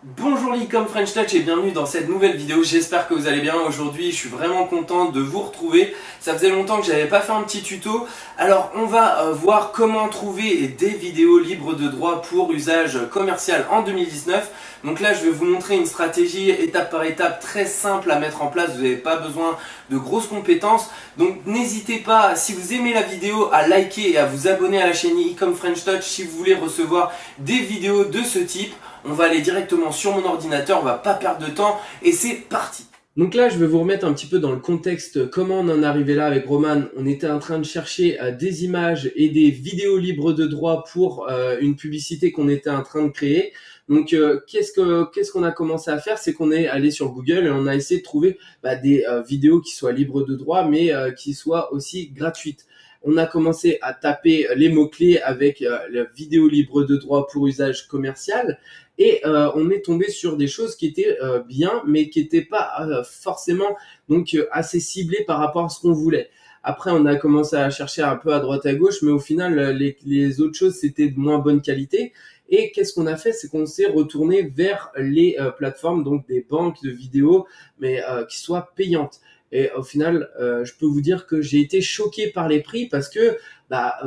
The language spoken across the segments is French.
Bonjour l'e-com French Touch et bienvenue dans cette nouvelle vidéo, j'espère que vous allez bien. Aujourd'hui je suis vraiment content de vous retrouver, ça faisait longtemps que j'avais pas fait un petit tuto. Alors on va voir comment trouver des vidéos libres de droit pour usage commercial en 2019. Donc là je vais vous montrer une stratégie étape par étape très simple à mettre en place, vous n'avez pas besoin de grosses compétences. Donc n'hésitez pas, si vous aimez la vidéo, à liker et à vous abonner à la chaîne e-com French Touch si vous voulez recevoir des vidéos de ce type. On va aller directement sur mon ordinateur, on va pas perdre de temps et c'est parti. Donc là, je vais vous remettre un petit peu dans le contexte comment on en est arrivé là avec Roman. On était en train de chercher des images et des vidéos libres de droit pour une publicité qu'on était en train de créer. Donc qu'est-ce qu'on a commencé à faire, c'est qu'on est allé sur Google et on a essayé de trouver des vidéos qui soient libres de droit mais qui soient aussi gratuites. On a commencé à taper les mots-clés avec la vidéo libre de droit pour usage commercial et on est tombé sur des choses qui étaient bien mais qui n'étaient pas forcément donc assez ciblées par rapport à ce qu'on voulait. Après, on a commencé à chercher un peu à droite à gauche, mais au final, les autres choses, c'était de moins bonne qualité. Et qu'est-ce qu'on a fait? C'est qu'on s'est retourné vers les plateformes, donc des banques de vidéos, mais qui soient payantes. Et au final, je peux vous dire que j'ai été choqué par les prix parce que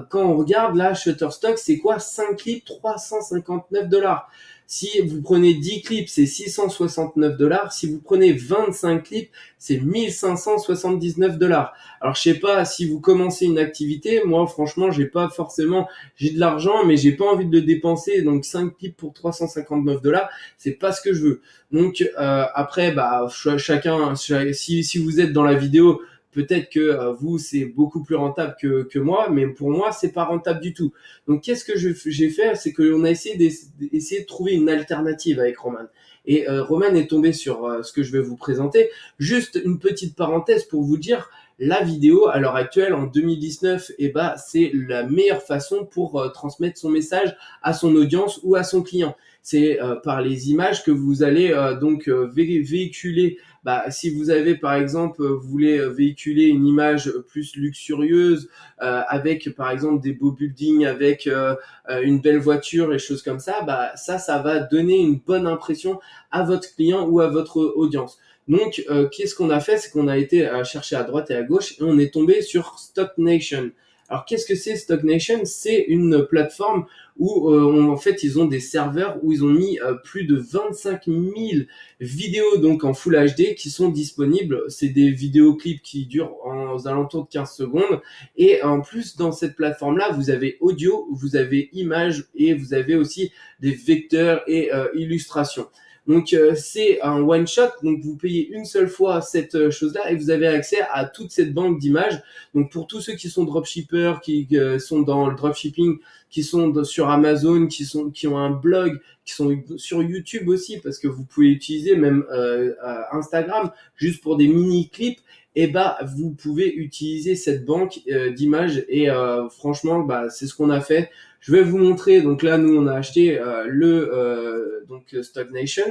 quand on regarde là, Shutterstock, c'est quoi? 5 clips, 359 $. Si vous prenez 10 clips, c'est 669 $. Si vous prenez 25 clips, c'est 1579 $. Alors, je sais pas si vous commencez une activité. Moi, franchement, j'ai de l'argent, mais j'ai pas envie de le dépenser. Donc, 5 clips pour 359 $, c'est pas ce que je veux. Donc, après, si vous êtes dans la vidéo, peut-être que vous, c'est beaucoup plus rentable que moi, mais pour moi, c'est pas rentable du tout. Donc, qu'est-ce que j'ai fait? C'est qu'on a essayé de trouver une alternative avec Roman. Et Roman est tombé sur ce que je vais vous présenter. Juste une petite parenthèse pour vous dire, la vidéo, à l'heure actuelle, en 2019, c'est la meilleure façon pour transmettre son message à son audience ou à son client. C'est par les images que vous allez véhiculer. Si vous avez par exemple, vous voulez véhiculer une image plus luxurieuse avec par exemple des beaux buildings, avec une belle voiture et choses comme ça, ça va donner une bonne impression à votre client ou à votre audience. Donc, qu'est-ce qu'on a fait? C'est qu'on a été chercher à droite et à gauche et on est tombé sur Stock Nation. Alors, qu'est-ce que c'est Stock Nation? C'est une plateforme où en fait ils ont des serveurs où ils ont mis plus de 25 000 vidéos donc en Full HD qui sont disponibles. C'est des vidéoclips qui durent aux alentours de 15 secondes et en plus dans cette plateforme là vous avez audio, vous avez images et vous avez aussi des vecteurs et illustrations. Donc c'est un one shot, donc vous payez une seule fois cette chose-là et vous avez accès à toute cette banque d'images. Donc pour tous ceux qui sont dropshippers, qui sont dans le dropshipping, qui sont sur Amazon, qui ont un blog, qui sont sur YouTube aussi, parce que vous pouvez utiliser même Instagram juste pour des mini clips. Et vous pouvez utiliser cette banque d'images et franchement c'est ce qu'on a fait. Je vais vous montrer. Donc là nous on a acheté Stock Nation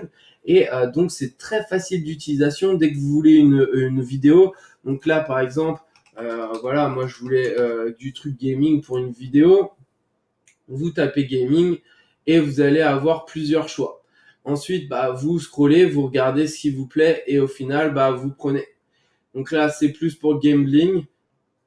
et donc c'est très facile d'utilisation dès que vous voulez une vidéo. Donc là par exemple voilà, moi je voulais du truc gaming pour une vidéo. Vous tapez gaming et vous allez avoir plusieurs choix. Ensuite, vous scrollez, vous regardez ce qui vous plaît et au final, vous prenez. Donc là, c'est plus pour gambling.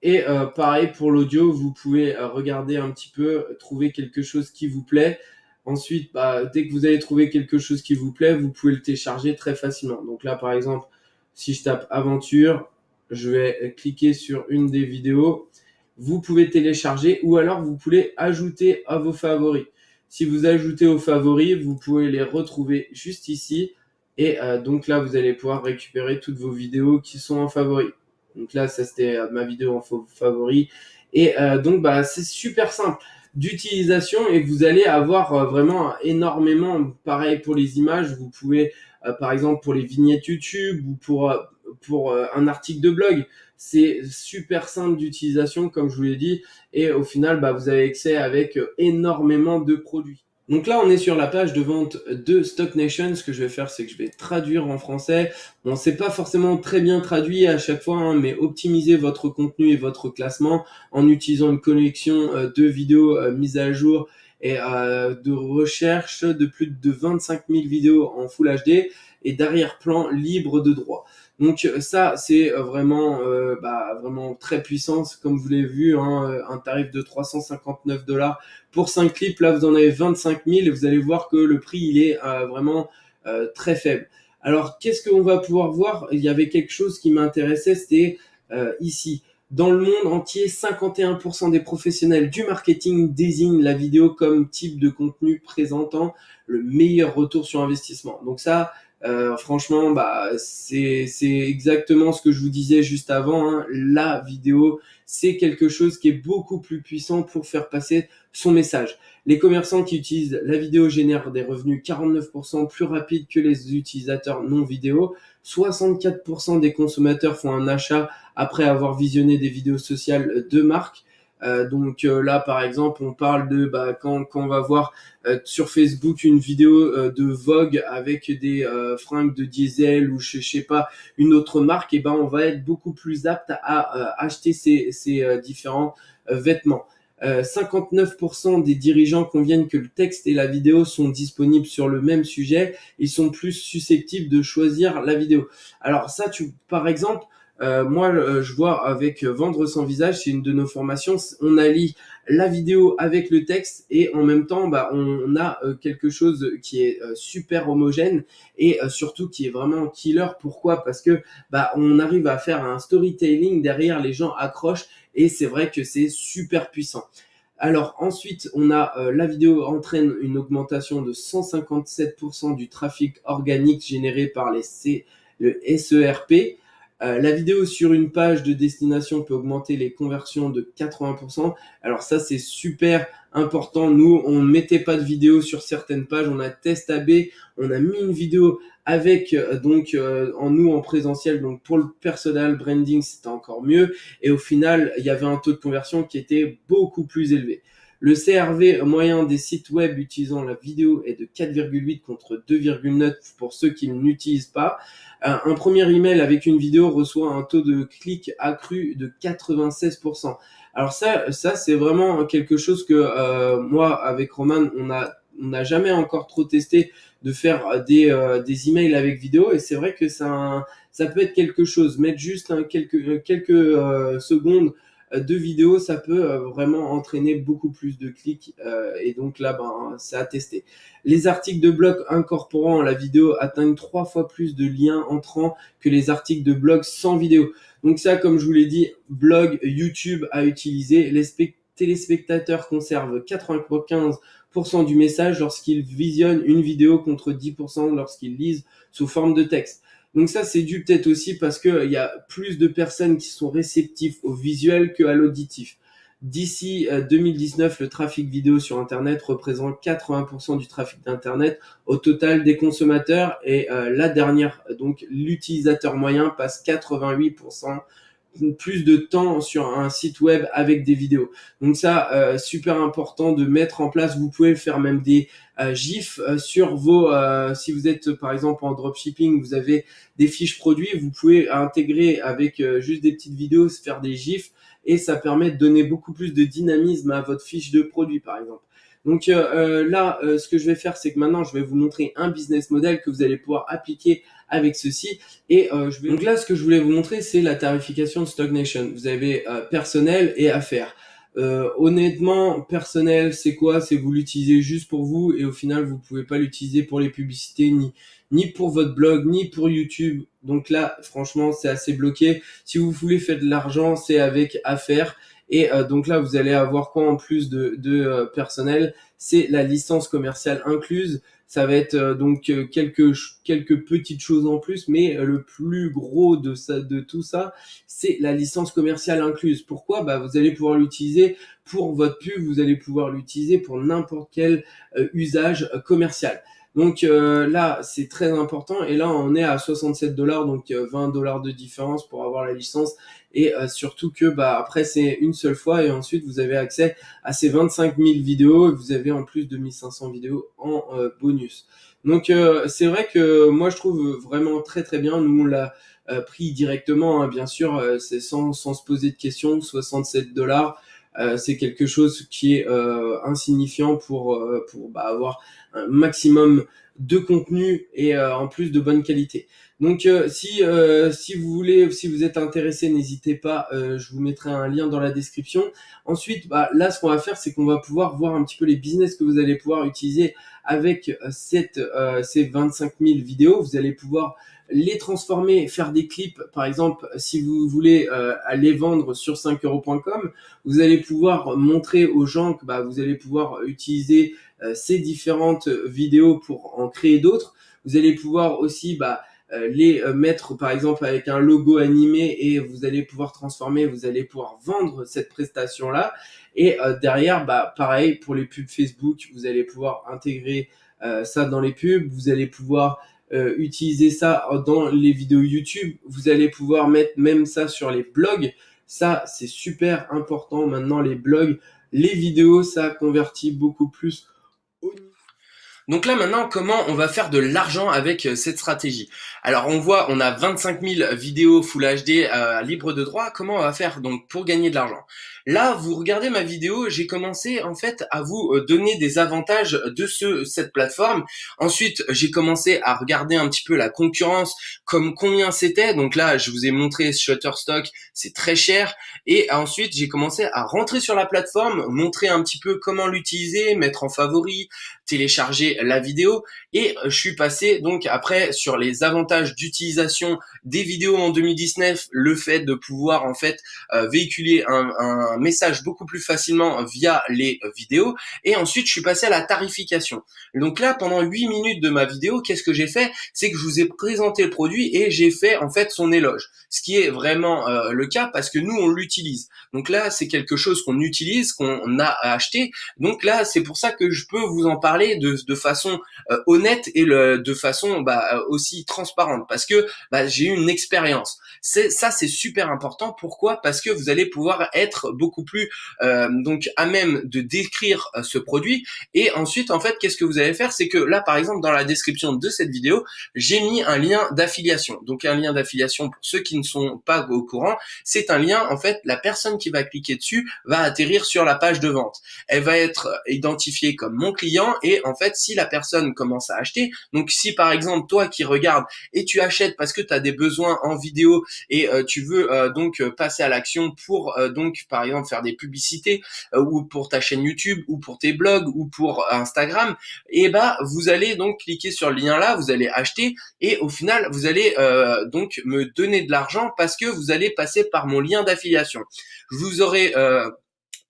Et pareil pour l'audio, vous pouvez regarder un petit peu, trouver quelque chose qui vous plaît. Ensuite, dès que vous avez trouvé quelque chose qui vous plaît, vous pouvez le télécharger très facilement. Donc là, par exemple, si je tape aventure, je vais cliquer sur une des vidéos. Vous pouvez télécharger ou alors vous pouvez ajouter à vos favoris. Si vous ajoutez aux favoris, vous pouvez les retrouver juste ici. Et donc là, vous allez pouvoir récupérer toutes vos vidéos qui sont en favoris. Donc là, ça c'était ma vidéo en favori. Et donc, c'est super simple d'utilisation et vous allez avoir vraiment énormément, pareil pour les images, vous pouvez, par exemple pour les vignettes YouTube ou pour un article de blog, c'est super simple d'utilisation comme je vous l'ai dit et au final, vous avez accès avec énormément de produits. Donc là, on est sur la page de vente de Stock Nation. Ce que je vais faire, c'est que je vais traduire en français. Bon, c'est pas forcément très bien traduit à chaque fois, mais optimisez votre contenu et votre classement en utilisant une collection de vidéos mises à jour et de recherche de plus de 25 000 vidéos en Full HD et d'arrière-plan libre de droit. Donc ça c'est vraiment très puissant, comme vous l'avez vu, hein, un tarif de 359 $ pour 5 clips. Là vous en avez 25 000 et vous allez voir que le prix il est vraiment très faible. Alors qu'est-ce qu'on va pouvoir voir? Il y avait quelque chose qui m'intéressait, c'était ici. Dans le monde entier, 51% des professionnels du marketing désignent la vidéo comme type de contenu présentant le meilleur retour sur investissement. Donc ça, franchement, c'est exactement ce que je vous disais juste avant, hein. La vidéo, c'est quelque chose qui est beaucoup plus puissant pour faire passer son message. Les commerçants qui utilisent la vidéo génèrent des revenus 49% plus rapides que les utilisateurs non vidéo. 64% des consommateurs font un achat après avoir visionné des vidéos sociales de marque. Là, par exemple, on parle de quand on va voir sur Facebook une vidéo de Vogue avec des fringues de Diesel ou je sais pas une autre marque, et on va être beaucoup plus apte à acheter ces différents vêtements. 59% des dirigeants conviennent que le texte et la vidéo sont disponibles sur le même sujet. Ils sont plus susceptibles de choisir la vidéo. Alors ça, par exemple, moi, je vois avec Vendre sans visage, c'est une de nos formations. On allie la vidéo avec le texte et en même temps, on a quelque chose qui est super homogène et surtout qui est vraiment killer. Pourquoi? Parce que on arrive à faire un storytelling derrière, les gens accrochent et c'est vrai que c'est super puissant. Alors ensuite, on a la vidéo entraîne une augmentation de 157% du trafic organique généré par le SERP. La vidéo sur une page de destination peut augmenter les conversions de 80%. Alors ça, c'est super important. Nous, on mettait pas de vidéo sur certaines pages. On a test AB. On a mis une vidéo avec en présentiel. Donc pour le personal branding, c'était encore mieux. Et au final, il y avait un taux de conversion qui était beaucoup plus élevé. Le CRV moyen des sites web utilisant la vidéo est de 4,8 contre 2,9 pour ceux qui n'utilisent pas. Un premier email avec une vidéo reçoit un taux de clic accru de 96%. Alors ça c'est vraiment quelque chose que moi avec Roman on n'a jamais encore trop testé, de faire des emails avec vidéo, et c'est vrai que ça peut être quelque chose. Mettre juste quelques secondes de vidéo, ça peut vraiment entraîner beaucoup plus de clics et donc là c'est à tester. Les articles de blog incorporant la vidéo atteignent 3 fois plus de liens entrants que les articles de blog sans vidéo. Donc ça, comme je vous l'ai dit, blog, YouTube à utiliser. Les téléspectateurs conservent 95% du message lorsqu'ils visionnent une vidéo contre 10% lorsqu'ils lisent sous forme de texte. Donc ça, c'est dû peut-être aussi parce qu'il y a plus de personnes qui sont réceptives au visuel qu'à l'auditif. D'ici 2019, le trafic vidéo sur Internet représente 80% du trafic d'Internet au total des consommateurs, et la dernière, donc l'utilisateur moyen passe 88% plus de temps sur un site web avec des vidéos. Donc ça, super important de mettre en place. Vous pouvez faire même des GIFs sur vos... si vous êtes par exemple en dropshipping, vous avez des fiches produits, vous pouvez intégrer avec juste des petites vidéos, faire des GIFs, et ça permet de donner beaucoup plus de dynamisme à votre fiche de produit par exemple. Donc ce que je vais faire, c'est que maintenant je vais vous montrer un business model que vous allez pouvoir appliquer avec ceci, et donc là ce que je voulais vous montrer, c'est la tarification de Stocknation. Vous avez personnel et affaires. Honnêtement, personnel, c'est quoi? C'est vous l'utilisez juste pour vous, et au final vous pouvez pas l'utiliser pour les publicités, ni pour votre blog, ni pour YouTube. Donc là franchement c'est assez bloqué. Si vous voulez faire de l'argent, c'est avec affaires. Et donc là, vous allez avoir quoi en plus de personnel? C'est la licence commerciale incluse. Ça va être quelques petites choses en plus, mais le plus gros de tout ça, c'est la licence commerciale incluse. Pourquoi? Vous allez pouvoir l'utiliser pour votre pub, vous allez pouvoir l'utiliser pour n'importe quel usage commercial. Donc là, c'est très important. Et là, on est à 67 $, donc 20 $ de différence pour avoir la licence. Et surtout que après, c'est une seule fois. Et ensuite, vous avez accès à ces 25 000 vidéos. Et vous avez en plus 2500 vidéos en bonus. Donc c'est vrai que moi, je trouve vraiment très très bien. Nous, on l'a pris directement, hein, bien sûr. C'est sans se poser de questions, 67 $. c'est quelque chose qui est insignifiant pour avoir un maximum de contenu et en plus de bonne qualité. Donc si vous voulez, si vous êtes intéressé, n'hésitez pas, je vous mettrai un lien dans la description. Ensuite, là ce qu'on va faire, c'est qu'on va pouvoir voir un petit peu les business que vous allez pouvoir utiliser avec ces 25 000 vidéos. Vous allez pouvoir les transformer, faire des clips. Par exemple, si vous voulez les vendre sur 5euros.com, vous allez pouvoir montrer aux gens que vous allez pouvoir utiliser ces différentes vidéos pour en créer d'autres. Vous allez pouvoir aussi les mettre par exemple avec un logo animé et vous allez pouvoir transformer, vous allez pouvoir vendre cette prestation là et derrière pareil pour les pubs Facebook, vous allez pouvoir intégrer ça dans les pubs, vous allez pouvoir utiliser ça dans les vidéos YouTube, vous allez pouvoir mettre même ça sur les blogs. Ça c'est super important maintenant, les blogs, les vidéos, ça convertit beaucoup plus au niveau. Donc là maintenant, comment on va faire de l'argent avec cette stratégie? Alors on voit, on a 25 000 vidéos Full HD libre de droit. Comment on va faire donc pour gagner de l'argent? Là, vous regardez ma vidéo, j'ai commencé en fait à vous donner des avantages de cette plateforme. Ensuite, j'ai commencé à regarder un petit peu la concurrence, comme combien c'était. Donc là, je vous ai montré Shutterstock, c'est très cher. Et ensuite, j'ai commencé à rentrer sur la plateforme, montrer un petit peu comment l'utiliser, mettre en favori, télécharger la vidéo et je suis passé donc après sur les avantages d'utilisation des vidéos en 2019, le fait de pouvoir en fait véhiculer un message beaucoup plus facilement via les vidéos et ensuite je suis passé à la tarification. Donc là pendant 8 minutes de ma vidéo, qu'est-ce que j'ai fait? C'est que je vous ai présenté le produit et j'ai fait en fait son éloge, ce qui est vraiment le cas parce que nous on l'utilise. Donc là c'est quelque chose qu'on utilise, qu'on a acheté, donc là c'est pour ça que je peux vous en parler de façon honnête et de façon aussi transparente parce que j'ai eu une expérience. C'est super important. Pourquoi? Parce que vous allez pouvoir être beaucoup plus donc à même de décrire ce produit et ensuite en fait qu'est-ce que vous allez faire? C'est que là par exemple dans la description de cette vidéo j'ai mis un lien d'affiliation. Donc un lien d'affiliation pour ceux qui ne sont pas au courant, c'est un lien en fait, la personne qui va cliquer dessus va atterrir sur la page de vente. Elle va être identifiée comme mon client et en fait si la personne commence à acheter, donc si par exemple toi qui regardes et tu achètes parce que tu as des besoins en vidéo et tu veux donc passer à l'action pour donc par exemple faire des publicités ou pour ta chaîne YouTube ou pour tes blogs ou pour Instagram, et vous allez donc cliquer sur le lien là, vous allez acheter et au final vous allez donc me donner de l'argent parce que vous allez passer par mon lien d'affiliation. Je vous aurai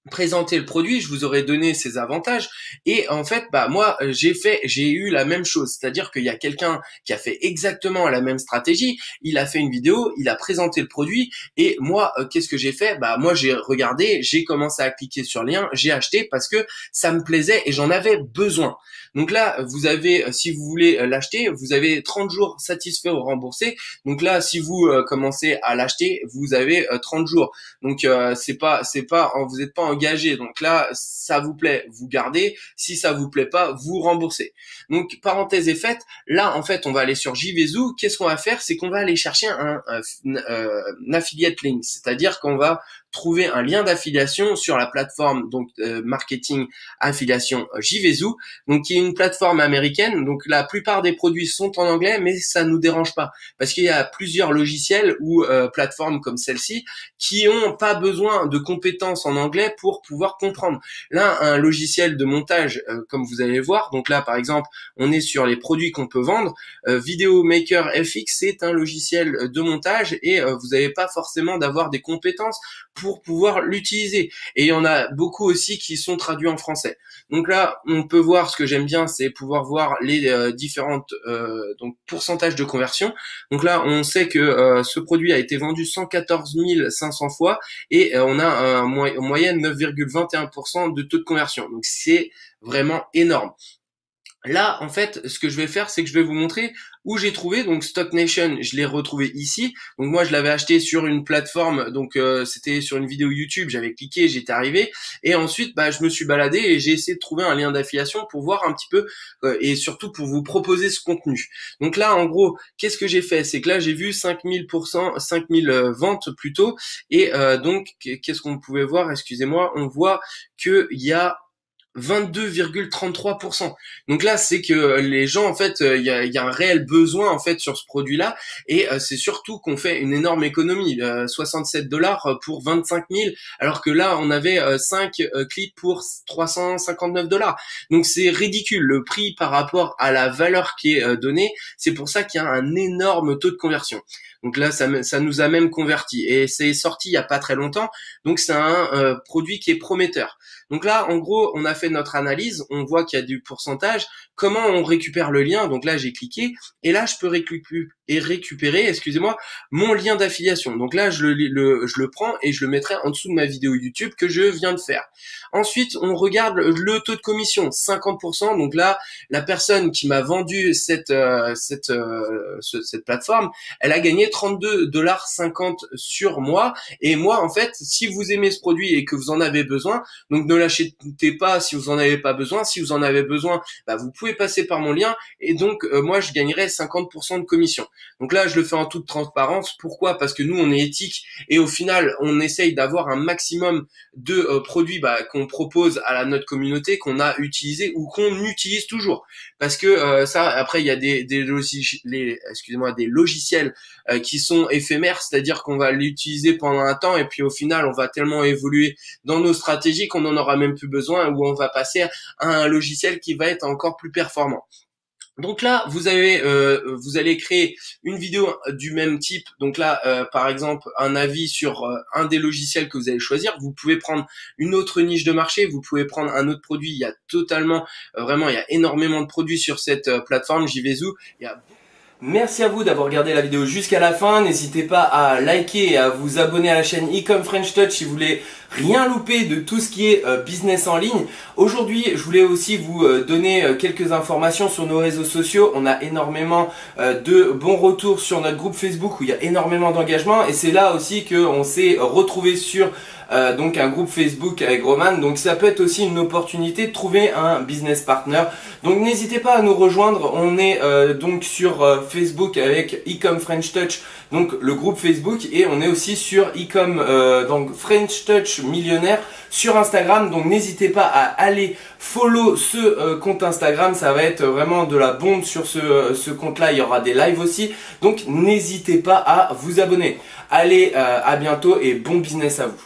présenter le produit, je vous aurais donné ses avantages et en fait moi j'ai eu la même chose, c'est-à-dire qu'il y a quelqu'un qui a fait exactement la même stratégie, il a fait une vidéo, il a présenté le produit et moi qu'est-ce que j'ai fait? Moi j'ai regardé, j'ai commencé à cliquer sur le lien, j'ai acheté parce que ça me plaisait et j'en avais besoin. Donc là vous avez, si vous voulez l'acheter, vous avez 30 jours satisfaits ou remboursés. Donc là si vous commencez à l'acheter, vous avez 30 jours. Donc vous n'êtes pas engagé. Donc là, ça vous plaît, vous gardez. Si ça vous plaît pas, vous remboursez. Donc parenthèse est faite. Là, en fait, on va aller sur JVZoo. Qu'est-ce qu'on va faire? C'est qu'on va aller chercher un affiliate link, c'est-à-dire qu'on va trouver un lien d'affiliation sur la plateforme donc marketing affiliation JVZoo, donc qui est une plateforme américaine. Donc la plupart des produits sont en anglais, mais ça nous dérange pas parce qu'il y a plusieurs logiciels ou plateformes comme celle-ci qui ont pas besoin de compétences en anglais pour pouvoir comprendre. Là, un logiciel de montage, comme vous allez voir, donc là par exemple, on est sur les produits qu'on peut vendre. Video Maker FX, c'est un logiciel de montage et vous n'avez pas forcément d'avoir des compétences pour pouvoir l'utiliser. Et il y en a beaucoup aussi qui sont traduits en français. Donc là, on peut voir, ce que j'aime bien, c'est pouvoir voir les différentes donc pourcentages de conversion. Donc là, on sait que ce produit a été vendu 114 500 fois et on a en moyenne 9,21% de taux de conversion. Donc c'est vraiment énorme. Là, en fait, ce que je vais faire, c'est que je vais vous montrer où j'ai trouvé. Donc Stock Nation, je l'ai retrouvé ici. Donc moi, je l'avais acheté sur une plateforme. Donc c'était sur une vidéo YouTube. J'avais cliqué, j'étais arrivé. Et ensuite, je me suis baladé et j'ai essayé de trouver un lien d'affiliation pour voir un petit peu et surtout pour vous proposer ce contenu. Donc là, en gros, qu'est-ce que j'ai fait? C'est que là, j'ai vu 5000%, 5000 ventes plutôt. Et donc, qu'est-ce qu'on pouvait voir? Excusez-moi, on voit qu'il y a 22,33%. Donc là, c'est que les gens, en fait, il y a un réel besoin en fait sur ce produit-là, et c'est surtout qu'on fait une énorme économie, 67 $ pour 25 000, alors que là, on avait 5 clips pour 359 $. Donc c'est ridicule le prix par rapport à la valeur qui est donnée. C'est pour ça qu'il y a un énorme taux de conversion. Donc là, ça nous a même converti, et c'est sorti il y a pas très longtemps. Donc c'est un produit qui est prometteur. Donc là, en gros, on a fait notre analyse, on voit qu'il y a du pourcentage. Comment on récupère le lien? Donc là, j'ai cliqué, et là, je peux récupérer, excusez-moi, mon lien d'affiliation. Donc là, je le prends et je le mettrai en dessous de ma vidéo YouTube que je viens de faire. Ensuite, on regarde le taux de commission, 50%. Donc là, la personne qui m'a vendu cette plateforme, elle a gagné 32,50 $ sur moi. Et moi, en fait, si vous aimez ce produit et que vous en avez besoin, donc ne l'achetez pas si vous en avez pas besoin. Si vous en avez besoin, vous pouvez passer par mon lien, et donc moi je gagnerai 50% de commission. Donc là, je le fais en toute transparence. Pourquoi? Parce que nous, on est éthique, et au final, on essaye d'avoir un maximum de produits qu'on propose à notre communauté, qu'on a utilisé ou qu'on utilise toujours. Parce que ça, après, il y a des logiciels qui sont éphémères, c'est-à-dire qu'on va l'utiliser pendant un temps, et puis au final, on va tellement évoluer dans nos stratégies qu'on n'en aura même plus besoin, ou on va passer à un logiciel qui va être encore plus performant. Donc là, vous allez créer une vidéo du même type. Donc là, par exemple, un avis sur un des logiciels que vous allez choisir. Vous pouvez prendre une autre niche de marché, vous pouvez prendre un autre produit. Il y a totalement, vraiment, il y a énormément de produits sur cette plateforme JVZoo. Merci à vous d'avoir regardé la vidéo jusqu'à la fin. N'hésitez pas à liker et à vous abonner à la chaîne Ecom French Touch si vous voulez rien louper de tout ce qui est business en ligne. Aujourd'hui, je voulais aussi vous donner quelques informations sur nos réseaux sociaux. On a énormément de bons retours sur notre groupe Facebook où il y a énormément d'engagement, et c'est là aussi qu'on s'est retrouvé sur donc un groupe Facebook avec Roman. Donc ça peut être aussi une opportunité de trouver un business partner. Donc n'hésitez pas à nous rejoindre. On est donc sur Facebook avec Ecom French Touch, donc le groupe Facebook, et on est aussi sur Ecom donc French Touch Millionnaire sur Instagram. Donc n'hésitez pas à aller follow ce compte Instagram, ça va être vraiment de la bombe sur ce compte là. Il y aura des lives aussi, donc n'hésitez pas à vous abonner. Allez, à bientôt et bon business à vous.